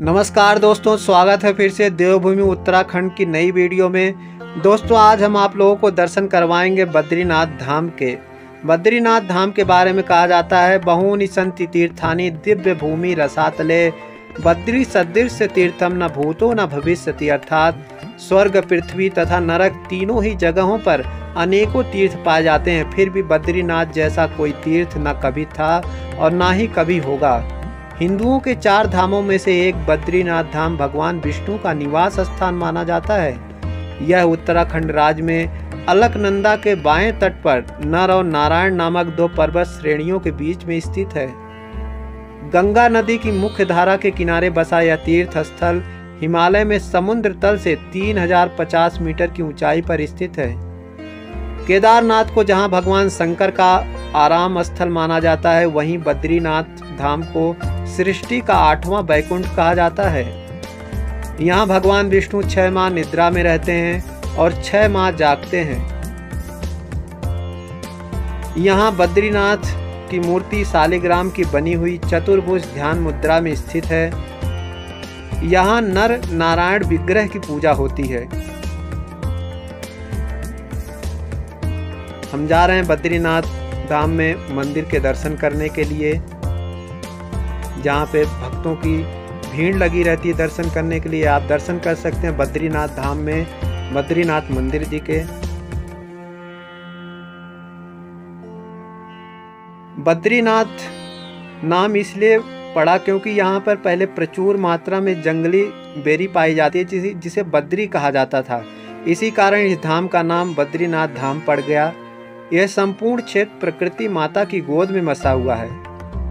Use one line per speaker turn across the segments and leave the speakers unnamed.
नमस्कार दोस्तों, स्वागत है फिर से देवभूमि उत्तराखंड की नई वीडियो में। दोस्तों आज हम आप लोगों को दर्शन करवाएंगे बद्रीनाथ धाम के। बद्रीनाथ धाम के बारे में कहा जाता है, बहूनि सन्ति तीर्थानि दिव्य भूमि रसातले बद्री सदृश तीर्थम न भूतो न भविष्यति। अर्थात स्वर्ग, पृथ्वी तथा नरक तीनों ही जगहों पर अनेकों तीर्थ पाए जाते हैं, फिर भी बद्रीनाथ जैसा कोई तीर्थ न कभी था और ना ही कभी होगा। हिंदुओं के 4 धामों में से एक बद्रीनाथ धाम भगवान विष्णु का निवास स्थान माना जाता है। यह उत्तराखंड राज्य में अलकनंदा के बाएं तट पर नर और नारायण नामक 2 पर्वत श्रेणियों के बीच में स्थित है। गंगा नदी की मुख्य धारा के किनारे बसा यह तीर्थ स्थल हिमालय में समुद्र तल से 3050 मीटर की ऊंचाई पर स्थित है। केदारनाथ को जहां भगवान शंकर का आराम स्थल माना जाता है, वहीं बद्रीनाथ धाम को सृष्टि का 8वां बैकुंठ कहा जाता है। यहाँ भगवान विष्णु 6 माह निद्रा में रहते हैं और 6 माह जागते हैं। यहाँ बद्रीनाथ की मूर्ति शालिग्राम की बनी हुई चतुर्भुज ध्यान मुद्रा में स्थित है। यहाँ नर नारायण विग्रह की पूजा होती है। हम जा रहे हैं बद्रीनाथ धाम में मंदिर के दर्शन करने के लिए, जहाँ पे भक्तों की भीड़ लगी रहती है। दर्शन करने के लिए आप दर्शन कर सकते हैं बद्रीनाथ धाम में, बद्रीनाथ मंदिर जी के। बद्रीनाथ नाम इसलिए पड़ा क्योंकि यहाँ पर पहले प्रचुर मात्रा में जंगली बेरी पाई जाती है, जिसे बद्री कहा जाता था। इसी कारण इस धाम का नाम बद्रीनाथ धाम पड़ गया। यह संपूर्ण क्षेत्र प्रकृति माता की गोद में बसा हुआ है।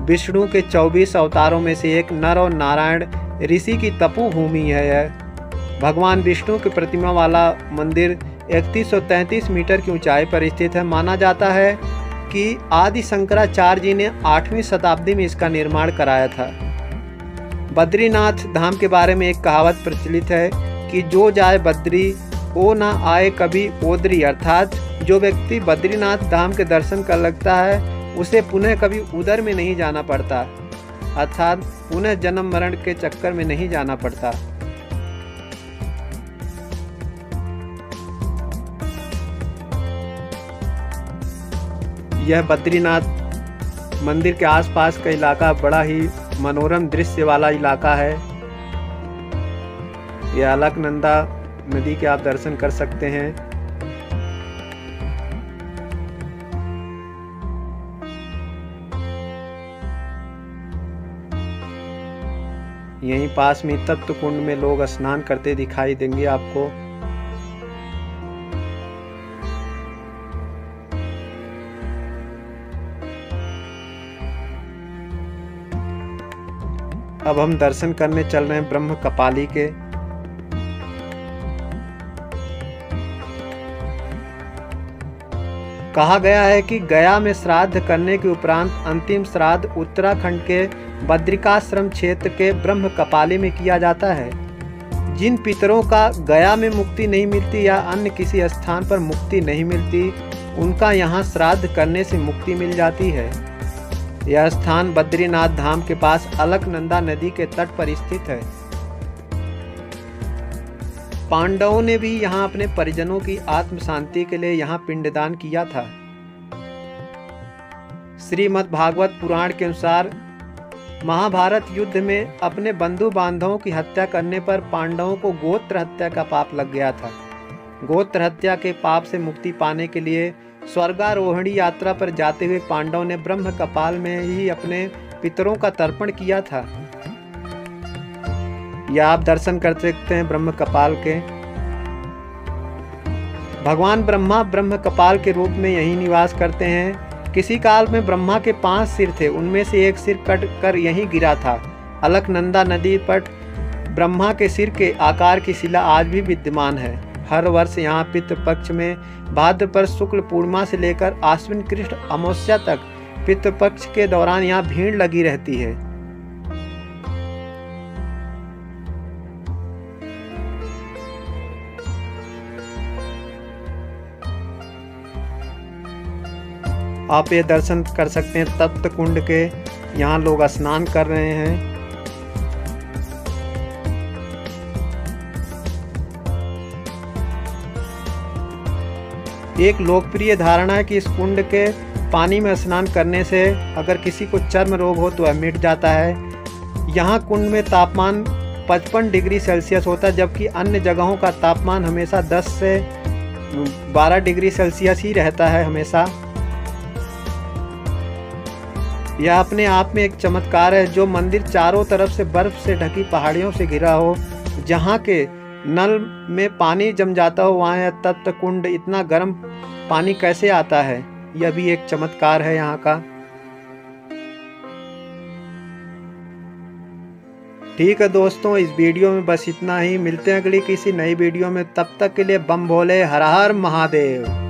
विष्णु के 24 अवतारों में से एक नर और नारायण ऋषि की तपोभूमि है। यह भगवान विष्णु की प्रतिमा वाला मंदिर 3133 मीटर की ऊंचाई पर स्थित है। माना जाता है कि आदि शंकराचार्य जी ने 8वीं शताब्दी में इसका निर्माण कराया था। बद्रीनाथ धाम के बारे में एक कहावत प्रचलित है कि जो जाए बद्री ओ ना आए कभी ओदरी। अर्थात जो व्यक्ति बद्रीनाथ धाम के दर्शन कर लगता है उसे पुनः कभी उधर में नहीं जाना पड़ता, अर्थात पुनः जन्म मरण के चक्कर में नहीं जाना पड़ता। यह बद्रीनाथ मंदिर के आसपास का इलाका बड़ा ही मनोरम दृश्य वाला इलाका है। यह अलकनंदा नदी के आप दर्शन कर सकते हैं। यहीं पास में तप्त कुंड में लोग स्नान करते दिखाई देंगे आपको। अब हम दर्शन करने चल रहे हैं ब्रह्म कपाली के। कहा गया है कि गया में श्राद्ध करने के उपरांत अंतिम श्राद्ध उत्तराखंड के बद्रिकाश्रम क्षेत्र के ब्रह्म कपाली में किया जाता है। जिन पितरों का गया में मुक्ति नहीं मिलती या अन्य किसी स्थान पर मुक्ति नहीं मिलती, उनका यहाँ श्राद्ध करने से मुक्ति मिल जाती है। यह स्थान बद्रीनाथ धाम के पास अलकनंदा नदी के तट पर स्थित है। पांडवों ने भी यहाँ अपने परिजनों की आत्म शांति के लिए यहाँ पिंडदान किया था। श्रीमद् भागवत पुराण के अनुसार महाभारत युद्ध में अपने बंधु बांधवों की हत्या करने पर पांडवों को गोत्र हत्या का पाप लग गया था। गोत्र हत्या के पाप से मुक्ति पाने के लिए स्वर्गारोहणी यात्रा पर जाते हुए पांडवों ने ब्रह्म कपाल में ही अपने पितरों का तर्पण किया था। यह आप दर्शन कर सकते हैं ब्रह्म कपाल के। भगवान ब्रह्मा ब्रह्म कपाल के रूप में यहीं निवास करते हैं। किसी काल में ब्रह्मा के 5 सिर थे, उनमें से एक सिर कट कर यहीं गिरा था। अलकनंदा नदी पर ब्रह्मा के सिर के आकार की शिला आज भी विद्यमान है। हर वर्ष यहाँ पितृपक्ष में भाद्रपद शुक्ल पूर्णिमा से लेकर आश्विन कृष्ण अमावस्या तक पितृपक्ष के दौरान यहाँ भीड़ लगी रहती है। आप ये दर्शन कर सकते हैं तप्त कुंड के। यहाँ लोग स्नान कर रहे हैं। एक लोकप्रिय धारणा है कि इस कुंड के पानी में स्नान करने से अगर किसी को चर्म रोग हो तो वह मिट जाता है। यहाँ कुंड में तापमान 55 डिग्री सेल्सियस होता है, जबकि अन्य जगहों का तापमान हमेशा 10 से 12 डिग्री सेल्सियस ही रहता है हमेशा। यह अपने आप में एक चमत्कार है। जो मंदिर चारों तरफ से बर्फ से ढकी पहाड़ियों से घिरा हो, जहाँ के नल में पानी जम जाता हो, वहाँ यह तप्त कुंड इतना गर्म पानी कैसे आता है, यह भी एक चमत्कार है यहाँ का। ठीक है दोस्तों, इस वीडियो में बस इतना ही। मिलते हैं अगली किसी नई वीडियो में, तब तक के लिए बम भोले, हर हर महादेव।